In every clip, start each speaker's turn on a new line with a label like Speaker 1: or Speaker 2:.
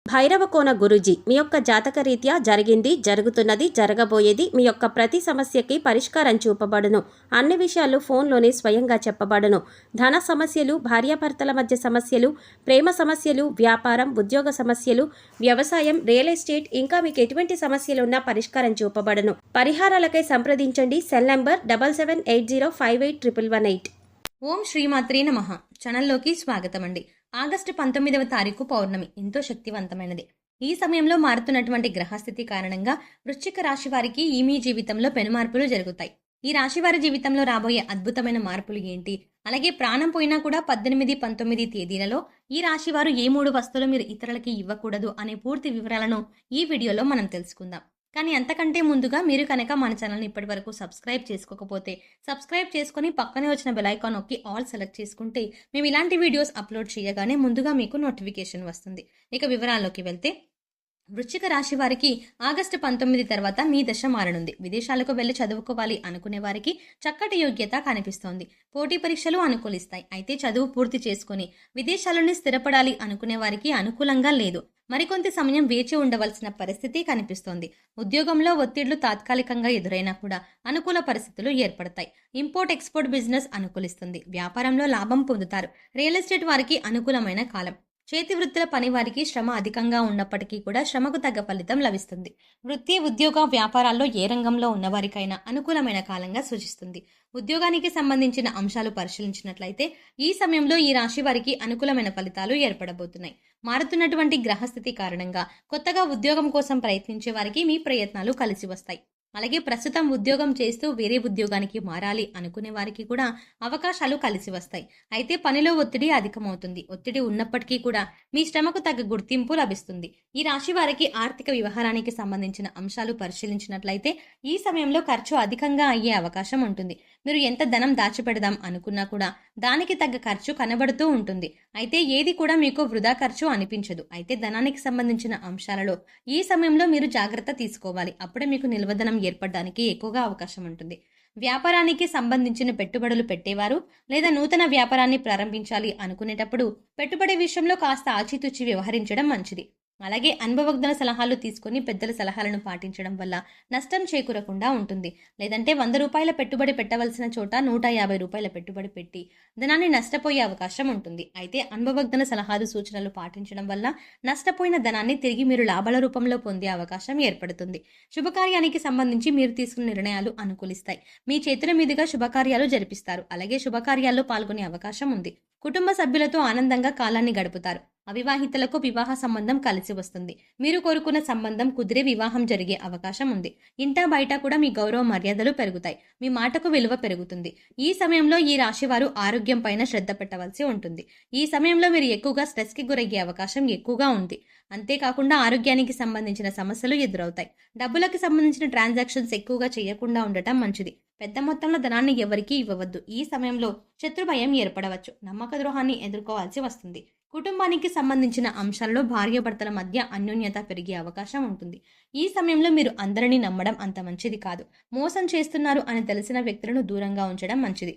Speaker 1: భైరవకోన గురూజీ మీ యొక్క జాతక రీత్యా జరిగింది, జరుగుతున్నది, జరగబోయేది మీ యొక్క ప్రతి సమస్యకి పరిష్కారం చూపబడును. అన్ని విషయాలు ఫోన్లోనే స్వయంగా చెప్పబడును. ధన సమస్యలు, భార్యాభర్తల మధ్య సమస్యలు, ప్రేమ సమస్యలు, వ్యాపారం, ఉద్యోగ సమస్యలు, వ్యవసాయం, రియల్ ఎస్టేట్, ఇంకా మీకు ఎటువంటి సమస్యలు ఉన్నా పరిష్కారం చూపబడును. పరిహారాలకై సంప్రదించండి. Cell number 7780581118.
Speaker 2: ఓం శ్రీమాత్రే నమః. ఛానల్లోకి స్వాగతం అండి. ఆగస్టు 19వ తారీఖు పౌర్ణమి ఎంతో శక్తివంతమైనది. ఈ సమయంలో మారుతున్నటువంటి గ్రహస్థితి కారణంగా వృశ్చిక రాశి వారికి మీ జీవితంలో పెనుమార్పులు జరుగుతాయి. ఈ రాశి వారి జీవితంలో రాబోయే అద్భుతమైన మార్పులు ఏంటి, అలాగే ప్రాణం పోయినా కూడా 18, 19 తేదీలలో ఈ రాశి వారు ఏ 3 వస్తువులు మీరు ఇతరులకి ఇవ్వకూడదు అనే పూర్తి వివరాలను ఈ వీడియోలో మనం తెలుసుకుందాం. కానీ అంతకంటే ముందుగా మీరు కనుక మన ఛానల్ని ఇప్పటి వరకు సబ్స్క్రైబ్ చేసుకోకపోతే సబ్స్క్రైబ్ చేసుకుని పక్కనే వచ్చిన బెల్ ఐకాన్ నొక్కి ఆల్ సెలెక్ట్ చేసుకుంటే మేము ఇలాంటి వీడియోస్ అప్లోడ్ చేయగానే ముందుగా మీకు నోటిఫికేషన్ వస్తుంది. ఇక వివరాల్లోకి వెళ్తే, వృశ్చిక రాశి వారికి ఆగస్టు 19 తర్వాత మీ దశ మారనుంది. విదేశాలకు వెళ్లి చదువుకోవాలి అనుకునే వారికి చక్కటి యోగ్యత కనిపిస్తోంది. పోటీ పరీక్షలు అనుకూలిస్తాయి. అయితే చదువు పూర్తి చేసుకుని విదేశాలని స్థిరపడాలి అనుకునే వారికి అనుకూలంగా లేదు. మరికొంత సమయం వేచి ఉండవలసిన పరిస్థితి కనిపిస్తోంది. ఉద్యోగంలో ఒత్తిళ్లు తాత్కాలికంగా ఎదురైనా కూడా అనుకూల పరిస్థితులు ఏర్పడతాయి. ఇంపోర్ట్ ఎక్స్పోర్ట్ బిజినెస్ అనుకూలిస్తుంది. వ్యాపారంలో లాభం పొందుతారు. రియల్ ఎస్టేట్ వారికి అనుకూలమైన కాలం. చేతి వృత్తుల పని వారికి శ్రమ అధికంగా ఉన్నప్పటికీ కూడా శ్రమకు తగ్గ ఫలితం లభిస్తుంది. వృత్తి, ఉద్యోగ, వ్యాపారాల్లో ఏ రంగంలో ఉన్నవారికైనా అనుకూలమైన కాలంగా సూచిస్తుంది. ఉద్యోగానికి సంబంధించిన అంశాలు పరిశీలించినట్లయితే ఈ సమయంలో ఈ రాశి వారికి అనుకూలమైన ఫలితాలు ఏర్పడబోతున్నాయి. మారుతున్నటువంటి గ్రహస్థితి కారణంగా కొత్తగా ఉద్యోగం కోసం ప్రయత్నించే వారికి మీ ప్రయత్నాలు కలిసి వస్తాయి. అలాగే ప్రస్తుతం ఉద్యోగం చేస్తూ వేరే ఉద్యోగానికి మారాలి అనుకునే వారికి కూడా అవకాశాలు కలిసి వస్తాయి. అయితే పనిలో ఒత్తిడి అధికమవుతుంది. ఒత్తిడి ఉన్నప్పటికీ కూడా మీ శ్రమకు తగ్గ గుర్తింపు లభిస్తుంది. ఈ రాశి వారికి ఆర్థిక వ్యవహారానికి సంబంధించిన అంశాలు పరిశీలించినట్లయితే ఈ సమయంలో ఖర్చు అధికంగా అయ్యే అవకాశం ఉంటుంది. మీరు ఎంత ధనం దాచిపెడదాం అనుకున్నా కూడా దానికి తగ్గ ఖర్చు కనబడుతూ ఉంటుంది. అయితే ఏది కూడా మీకు వృధా ఖర్చు అనిపించదు. అయితే ధనానికి సంబంధించిన అంశాలలో ఈ సమయంలో మీరు జాగ్రత్త తీసుకోవాలి. అప్పుడే మీకు నిల్వధనం ఏర్పడడానికి ఎక్కువగా అవకాశం ఉంటుంది. వ్యాపారానికి సంబంధించిన పెట్టుబడులు పెట్టేవారు లేదా నూతన వ్యాపారాన్ని ప్రారంభించాలి అనుకునేటప్పుడు పెట్టుబడి విషయంలో కాస్త ఆచితూచి వ్యవహరించడం మంచిది. అలాగే అనుభవజ్ఞుల సలహాలు తీసుకుని పెద్దల సలహాలను పాటించడం వల్ల నష్టం చేకూరకుండా ఉంటుంది. లేదంటే 100 రూపాయల పెట్టుబడి పెట్టవలసిన చోట 150 రూపాయల పెట్టుబడి పెట్టి ధనాన్ని నష్టపోయే అవకాశం ఉంటుంది. అయితే అనుభవజ్ఞుల సలహాలు, సూచనలు పాటించడం వల్ల నష్టపోయిన ధనాన్ని తిరిగి మీరు లాభాల రూపంలో పొందే అవకాశం ఏర్పడుతుంది. శుభకార్యానికి సంబంధించి మీరు తీసుకున్న నిర్ణయాలు అనుకూలిస్తాయి. మీ చేతుల మీదుగా శుభకార్యాలు జరిపిస్తారు. అలాగే శుభకార్యాల్లో పాల్గొనే అవకాశం ఉంది. కుటుంబ సభ్యులతో ఆనందంగా కాలాన్ని గడుపుతారు. అవివాహితులకు వివాహ సంబంధం కలిసి వస్తుంది. మీరు కోరుకున్న సంబంధం కుదిరే వివాహం జరిగే అవకాశం ఉంది. ఇంటా బయట కూడా మీ గౌరవ మర్యాదలు పెరుగుతాయి. మీ మాటకు విలువ పెరుగుతుంది. ఈ సమయంలో ఈ రాశి వారు ఆరోగ్యం పైన శ్రద్ధ పెట్టవలసి ఉంటుంది. ఈ సమయంలో మీరు ఎక్కువగా స్ట్రెస్ కి గురయ్యే అవకాశం ఎక్కువగా ఉంది. అంతేకాకుండా ఆరోగ్యానికి సంబంధించిన సమస్యలు ఎదురవుతాయి. డబ్బులకు సంబంధించిన ట్రాన్సాక్షన్స్ ఎక్కువగా చేయకుండా ఉండటం మంచిది. పెద్ద మొత్తంలో ధనాన్ని ఎవరికీ ఇవ్వవద్దు. ఈ సమయంలో శత్రు భయం ఏర్పడవచ్చు. నమ్మక ద్రోహాన్ని ఎదుర్కోవాల్సి వస్తుంది. కుటుంబానికి సంబంధించిన అంశాల్లో భార్యాభర్తల మధ్య అన్యోన్యత పెరిగే అవకాశం ఉంటుంది. ఈ సమయంలో మీరు అందరినీ నమ్మడం అంత మంచిది కాదు. మోసం చేస్తున్నారు అని తెలిసిన వ్యక్తులను దూరంగా ఉంచడం మంచిది.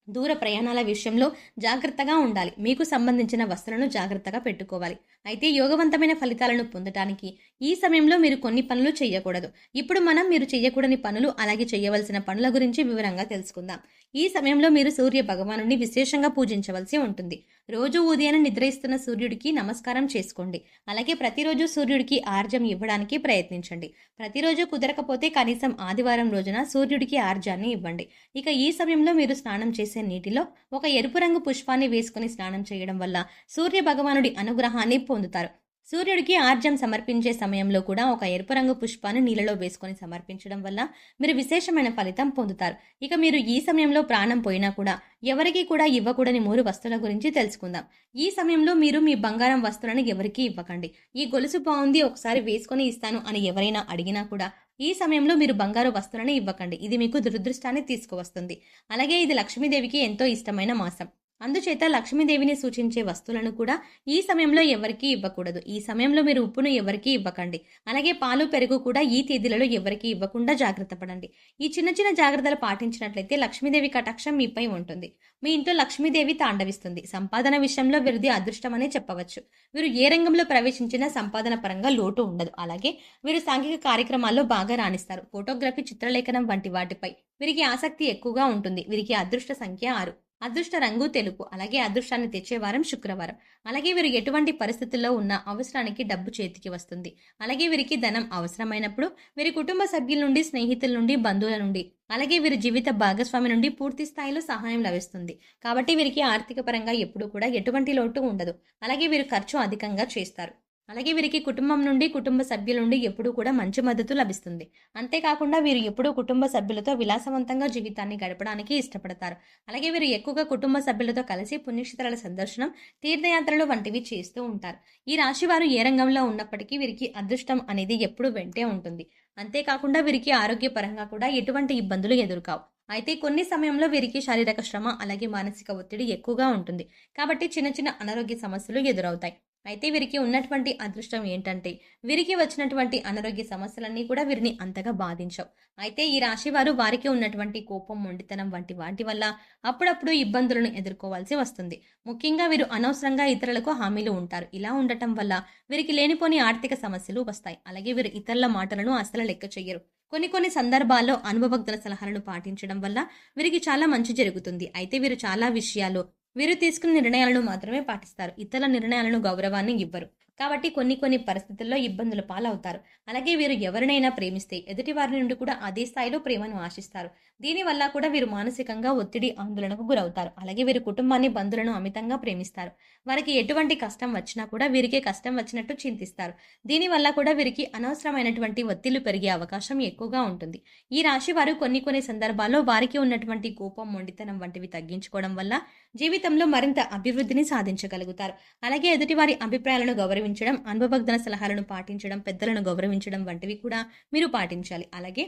Speaker 2: దూర ప్రయాణాల విషయంలో జాగ్రత్తగా ఉండాలి. మీకు సంబంధించిన వస్తువులను జాగ్రత్తగా పెట్టుకోవాలి. అయితే యోగవంతమైన ఫలితాలను పొందడానికి ఈ సమయంలో మీరు కొన్ని పనులు చేయకూడదు. ఇప్పుడు మీరు చేయకూడని పనులు, అలాగే చేయవలసిన పనుల గురించి వివరంగా తెలుసుకుందాం. ఈ సమయంలో మీరు సూర్య భగవానుడిని విశేషంగా పూజించవలసి ఉంటుంది. రోజు ఉదయాన్నే నిద్రిస్తున్న సూర్యుడికి నమస్కారం చేసుకోండి. అలాగే ప్రతిరోజు సూర్యుడికి ఆర్జం ఇవ్వడానికి ప్రయత్నించండి. ప్రతిరోజు కుదరకపోతే కనీసం ఆదివారం రోజున సూర్యుడికి ఆర్జాన్ని ఇవ్వండి. ఇక ఈ సమయంలో మీరు స్నానం చేసే నీటిలో ఒక ఎరుపు రంగు పుష్పాన్ని వేసుకుని స్నానం చేయడం వల్ల సూర్య భగవానుడి అనుగ్రహాన్ని పొందుతారు. సూర్యుడికి ఆర్జం సమర్పించే సమయంలో కూడా ఒక ఎరుపు రంగు పుష్పాన్ని నీళ్ళలో వేసుకొని సమర్పించడం వల్ల మీరు విశేషమైన ఫలితం పొందుతారు. ఇక మీరు ఈ సమయంలో ప్రాణం పోయినా కూడా ఎవరికీ కూడా ఇవ్వకూడని 3 వస్తువుల గురించి తెలుసుకుందాం. ఈ సమయంలో మీరు మీ బంగారం వస్తువులను ఎవరికీ ఇవ్వకండి. ఈ గొలుసు బాగుంది, ఒకసారి వేసుకొని ఇస్తాను అని ఎవరైనా అడిగినా కూడా ఈ సమయంలో మీరు బంగారు వస్తువులను ఇవ్వకండి. ఇది మీకు దురదృష్టాన్ని తీసుకువస్తుంది. అలాగే ఇది లక్ష్మీదేవికి ఎంతో ఇష్టమైన మాసం. అందుచేత లక్ష్మీదేవిని సూచించే వస్తువులను కూడా ఈ సమయంలో ఎవరికీ ఇవ్వకూడదు. ఈ సమయంలో మీరు ఉప్పును ఎవరికీ ఇవ్వకండి. అలాగే పాలు, పెరుగు కూడా ఈ తేదీలలో ఎవరికీ ఇవ్వకుండా జాగ్రత్త పడండి. ఈ చిన్న చిన్న జాగ్రత్తలు పాటించినట్లయితే లక్ష్మీదేవి కటాక్షం మీపై ఉంటుంది. మీ ఇంట్లో లక్ష్మీదేవి తాండవిస్తుంది. సంపాదన విషయంలో వీరిది అదృష్టం అనే చెప్పవచ్చు. వీరు ఏ రంగంలో ప్రవేశించినా సంపాదన పరంగా లోటు ఉండదు. అలాగే వీరు సాంఘిక కార్యక్రమాల్లో బాగా రాణిస్తారు. ఫోటోగ్రఫీ, చిత్రలేఖనం వంటి వాటిపై వీరికి ఆసక్తి ఎక్కువగా ఉంటుంది. వీరికి అదృష్ట సంఖ్య 6. అదృష్ట రంగు తెలుపు. అలాగే అదృష్టాన్ని తెచ్చే వారం శుక్రవారం. అలాగే వీరు ఎటువంటి పరిస్థితుల్లో ఉన్న అవసరానికి డబ్బు చేతికి వస్తుంది. అలాగే వీరికి ధనం అవసరమైనప్పుడు వీరి కుటుంబ సభ్యుల నుండి, స్నేహితుల నుండి, బంధువుల నుండి, అలాగే వీరి జీవిత భాగస్వామి నుండి పూర్తి స్థాయిలో సహాయం లభిస్తుంది. కాబట్టి వీరికి ఆర్థిక పరంగా ఎప్పుడూ కూడా ఎటువంటి లోటు ఉండదు. అలాగే వీరు ఖర్చు అధికంగా చేస్తారు. అలాగే వీరికి కుటుంబం నుండి, కుటుంబ సభ్యుల నుండి ఎప్పుడూ కూడా మంచి మద్దతు లభిస్తుంది. అంతేకాకుండా వీరు ఎప్పుడూ కుటుంబ సభ్యులతో విలాసవంతంగా జీవితాన్ని గడపడానికి ఇష్టపడతారు. అలాగే వీరు ఎక్కువగా కుటుంబ సభ్యులతో కలిసి పుణ్యక్షేత్రాల సందర్శనం, తీర్థయాత్రలు వంటివి చేస్తూ ఉంటారు. ఈ రాశి వారు ఏ రంగంలో ఉన్నప్పటికీ వీరికి అదృష్టం అనేది ఎప్పుడూ వెంటే ఉంటుంది. అంతేకాకుండా వీరికి ఆరోగ్యపరంగా కూడా ఎటువంటి ఇబ్బందులు ఎదురుకావు. అయితే కొన్ని సమయంలో వీరికి శారీరక శ్రమ, అలాగే మానసిక ఒత్తిడి ఎక్కువగా ఉంటుంది. కాబట్టి చిన్న చిన్న అనారోగ్య సమస్యలు ఎదురవుతాయి. అయితే వీరికి ఉన్నటువంటి అదృష్టం ఏంటంటే వీరికి వచ్చినటువంటి అనారోగ్య సమస్యలన్నీ కూడా వీరిని అంతగా బాధించవు. అయితే ఈ రాశి వారు వారికి ఉన్నటువంటి కోపం, మొండితనం వంటి వాటి వల్ల అప్పుడప్పుడు ఇబ్బందులను ఎదుర్కోవాల్సి వస్తుంది. ముఖ్యంగా వీరు అనవసరంగా ఇతరులకు హామీలు ఉంటారు. ఇలా ఉండటం వల్ల వీరికి లేనిపోని ఆర్థిక సమస్యలు వస్తాయి. అలాగే వీరు ఇతరుల మాటలను అస్సలు లెక్క చెయ్యరు. కొన్ని సందర్భాల్లో అనుభవజ్ఞుల సలహాలను పాటించడం వల్ల వీరికి చాలా మంచి జరుగుతుంది. అయితే వీరు చాలా విషయాల్లో వీరు తీసుకున్న నిర్ణయాలను మాత్రమే పాటిస్తారు. ఇతరుల నిర్ణయాలను గౌరవాన్ని ఇవ్వరు. కాబట్టి కొన్ని పరిస్థితుల్లో ఇబ్బందుల పాలవుతారు. అలాగే వీరు ఎవరినైనా ప్రేమిస్తే ఎదుటి వారి నుండి కూడా అదే స్థాయిలో ప్రేమను ఆశిస్తారు. దీనివల్ల కూడా వీరు మానసికంగా ఒత్తిడి, ఆందోళనకు గురవుతారు. అలాగే వీరి కుటుంబాన్ని, బంధువులను అమితంగా ప్రేమిస్తారు. వారికి ఎటువంటి కష్టం వచ్చినా కూడా వీరికే కష్టం వచ్చినట్టు చింతిస్తారు. దీనివల్ల కూడా వీరికి అనవసరమైనటువంటి ఒత్తిళ్లు పెరిగే అవకాశం ఎక్కువగా ఉంటుంది. ఈ రాశి వారు కొన్ని సందర్భాల్లో వారికి ఉన్నటువంటి కోపం, మొండితనం వంటివి తగ్గించుకోవడం వల్ల జీవితంలో మరింత అభివృద్ధిని సాధించగలుగుతారు. అలాగే ఎదుటివారి అభిప్రాయాలను గౌరవించడం, అనుభవజ్ఞ సలహాలను పాటించడం, పెద్దలను గౌరవించడం వంటివి కూడా మీరు పాటించాలి. అలాగే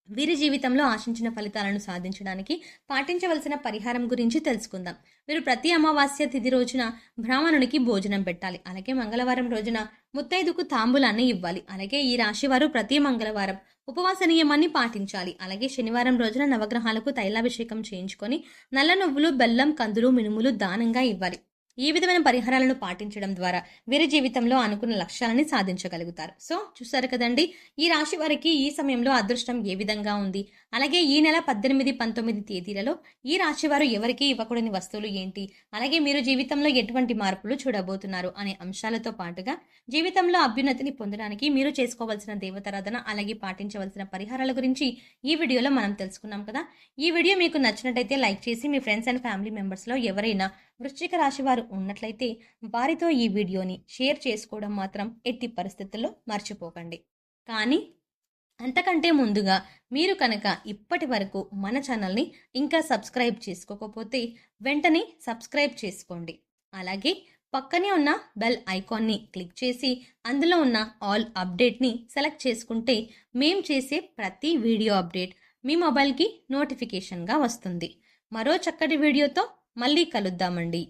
Speaker 2: వీరి జీవితంలో ఆశించిన ఫలితాలను సాధించడానికి పాటించవలసిన పరిహారం గురించి తెలుసుకుందాం. వీరు ప్రతి అమావాస్య తిథి రోజున బ్రాహ్మణునికి భోజనం పెట్టాలి. అలాగే మంగళవారం రోజున ముత్తైదుకు తాంబూలాన్ని ఇవ్వాలి. అలాగే ఈ రాశి వారు ప్రతి మంగళవారం ఉపవాస నియమాన్ని పాటించాలి. అలాగే శనివారం రోజున నవగ్రహాలకు తైలాభిషేకం చేయించుకొని నల్ల నువ్వులు, బెల్లం, కందులు, మినుములు దానంగా ఇవ్వాలి. ఈ విధమైన పరిహారాలను పాటించడం ద్వారా వీరి జీవితంలో అనుకున్న లక్ష్యాలని సాధించగలుగుతారు. సో చూసారు కదండి, ఈ రాశి వారికి ఈ సమయంలో అదృష్టం ఏ విధంగా ఉంది, అలాగే ఈ నెల 18, 19 తేదీలలో ఈ రాశి వారు ఎవరికి ఇవ్వకూడని వస్తువులు ఏంటి, అలాగే మీరు జీవితంలో ఎటువంటి మార్పులు చూడబోతున్నారు అనే అంశాలతో పాటుగా జీవితంలో అభ్యున్నతిని పొందడానికి మీరు చేసుకోవాల్సిన దేవతారాధన, అలాగే పాటించవలసిన పరిహారాల గురించి ఈ వీడియోలో మనం తెలుసుకున్నాం కదా. ఈ వీడియో మీకు నచ్చినట్టయితే లైక్ చేసి మీ ఫ్రెండ్స్ అండ్ ఫ్యామిలీ మెంబర్స్లో ఎవరైనా వృశ్చిక రాశి వారు ఉన్నట్లయితే వారితో ఈ వీడియోని షేర్ చేసుకోవడం మాత్రం ఎట్టి పరిస్థితుల్లో మర్చిపోకండి. కానీ అంతకంటే ముందుగా మీరు కనుక ఇప్పటి వరకు మన ఛానల్ని ఇంకా సబ్స్క్రైబ్ చేసుకోకపోతే వెంటనే సబ్స్క్రైబ్ చేసుకోండి. అలాగే పక్కనే ఉన్న బెల్ ఐకాన్ని క్లిక్ చేసి అందులో ఉన్న ఆల్ అప్డేట్ని సెలెక్ట్ చేసుకుంటే మేం చేసే ప్రతి వీడియో అప్డేట్ మీ మొబైల్కి నోటిఫికేషన్గా వస్తుంది. మరో చక్కటి వీడియోతో మళ్ళీ కలుద్దామండి.